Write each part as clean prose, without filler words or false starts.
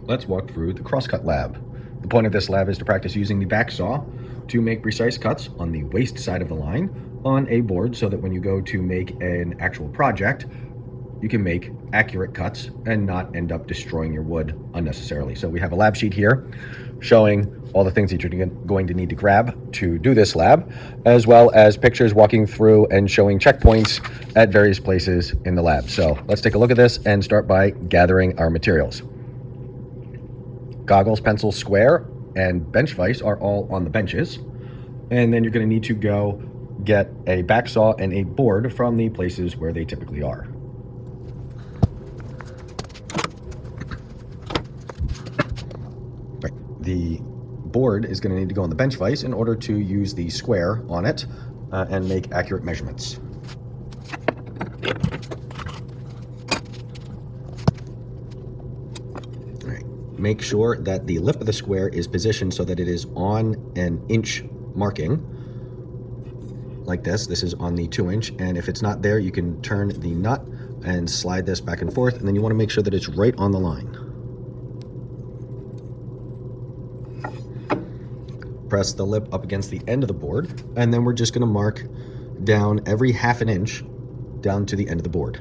Let's walk through the Crosscut Lab. The point of this lab is to practice using the back saw to make precise cuts on the waste side of the line on a board so that when you go to make an actual project, you can make accurate cuts and not end up destroying your wood unnecessarily. So we have a lab sheet here showing all the things that you're going to need to grab to do this lab, as well as pictures walking through and showing checkpoints at various places in the lab. So let's take a look at this and start by gathering our materials. Goggles, pencil, square, and bench vise are all on the benches. And then you're going to need to go get a back saw and a board from the places where they typically are. The board is going to need to go on the bench vise in order to use the square on it and make accurate measurements. All right. Make sure that the lip of the square is positioned so that it is on an inch marking like this. This is on the 2-inch, and if it's not there, you can turn the nut and slide this back and forth, and then you want to make sure that it's right on the line. Press the lip up against the end of the board, and then we're just going to mark down every 1/2 inch down to the end of the board.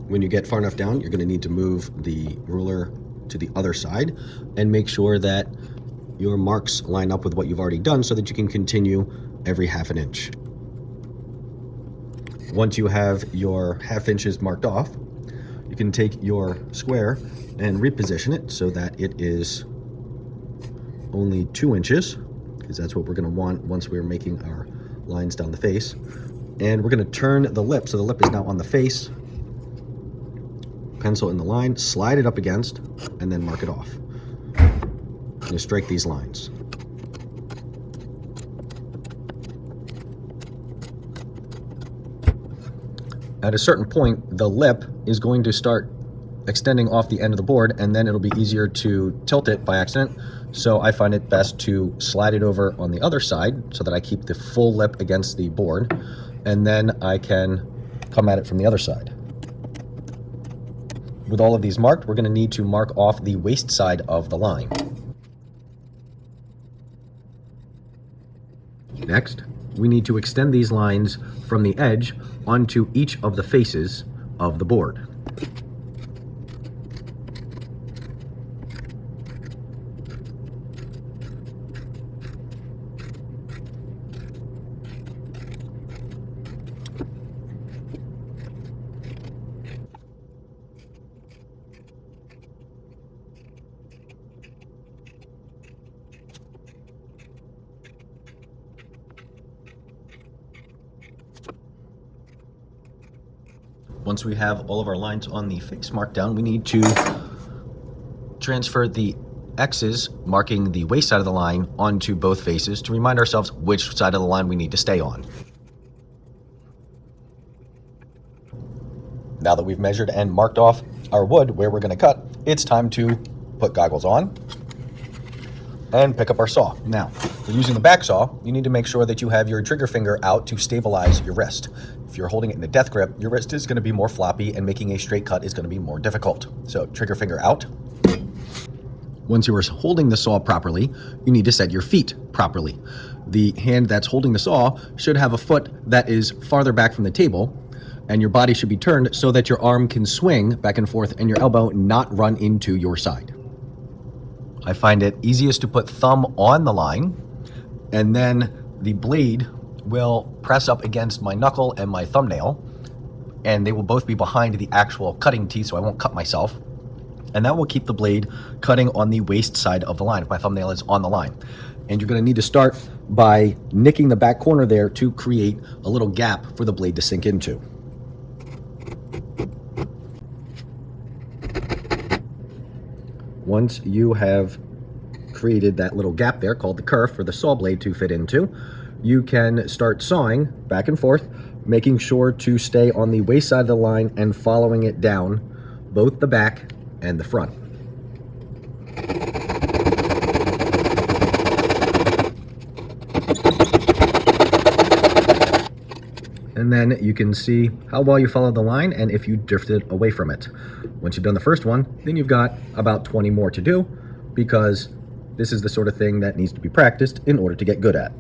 When you get far enough down, you're going to need to move the ruler to the other side and make sure that your marks line up with what you've already done so that you can continue every 1/2 inch. Once you have your 1/2 inches marked off, you can take your square and reposition it so that it is only 2 inches, because that's what we're going to want once we're making our lines down the face. And we're going to turn the lip so the lip is now on the face, pencil in the line, slide it up against, and then mark it off. I'm going to strike these lines. At a certain point, the lip is going to start extending off the end of the board, and then it'll be easier to tilt it by accident. So I find it best to slide it over on the other side so that I keep the full lip against the board, and then I can come at it from the other side. With all of these marked, we're going to need to mark off the waste side of the line. Next, we need to extend these lines from the edge onto each of the faces of the board. Once we have all of our lines on the face marked down, we need to transfer the X's marking the waist side of the line onto both faces to remind ourselves which side of the line we need to stay on. Now that we've measured and marked off our wood where we're going to cut, it's time to put goggles on and pick up our saw. Now, for using the back saw, you need to make sure that you have your trigger finger out to stabilize your wrist. If you're holding it in a death grip, your wrist is going to be more floppy and making a straight cut is going to be more difficult. So trigger finger out. Once you are holding the saw properly, you need to set your feet properly. The hand that's holding the saw should have a foot that is farther back from the table, and your body should be turned so that your arm can swing back and forth and your elbow not run into your side. I find it easiest to put thumb on the line, and then the blade will press up against my knuckle and my thumbnail, and they will both be behind the actual cutting teeth so I won't cut myself. And that will keep the blade cutting on the waist side of the line if my thumbnail is on the line. And you're going to need to start by nicking the back corner there to create a little gap for the blade to sink into. Once you have created that little gap there called the kerf for the saw blade to fit into, you can start sawing back and forth, making sure to stay on the waist side of the line and following it down both the back and the front. And then you can see how well you followed the line and if you drifted away from it. Once you've done the first one, then you've got about 20 more to do, because this is the sort of thing that needs to be practiced in order to get good at.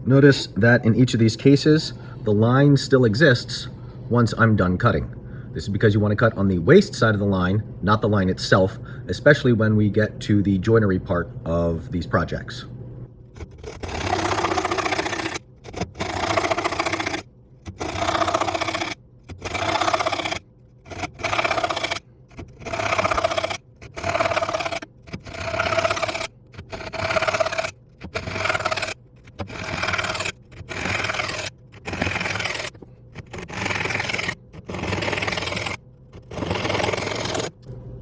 Notice that in each of these cases, the line still exists once I'm done cutting. This is because you want to cut on the waste side of the line, not the line itself, especially when we get to the joinery part of these projects.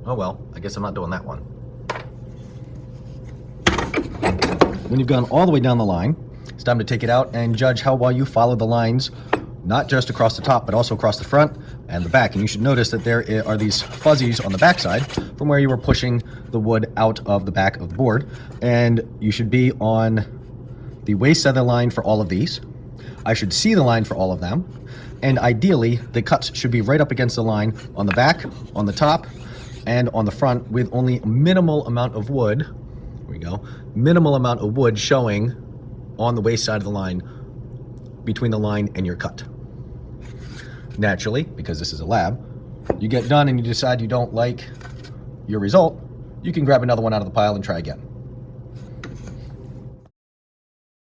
Oh well, I guess I'm not doing that one. When you've gone all the way down the line, it's time to take it out and judge how well you follow the lines, not just across the top, but also across the front and the back. And you should notice that there are these fuzzies on the back side from where you were pushing the wood out of the back of the board. And you should be on the waist side of the line for all of these. I should see the line for all of them. And ideally, the cuts should be right up against the line on the back, on the top, and on the front, with only a minimal amount of wood, here we go, minimal amount of wood showing on the waist side of the line between the line and your cut. Naturally, because this is a lab, you get done and you decide you don't like your result, you can grab another one out of the pile and try again.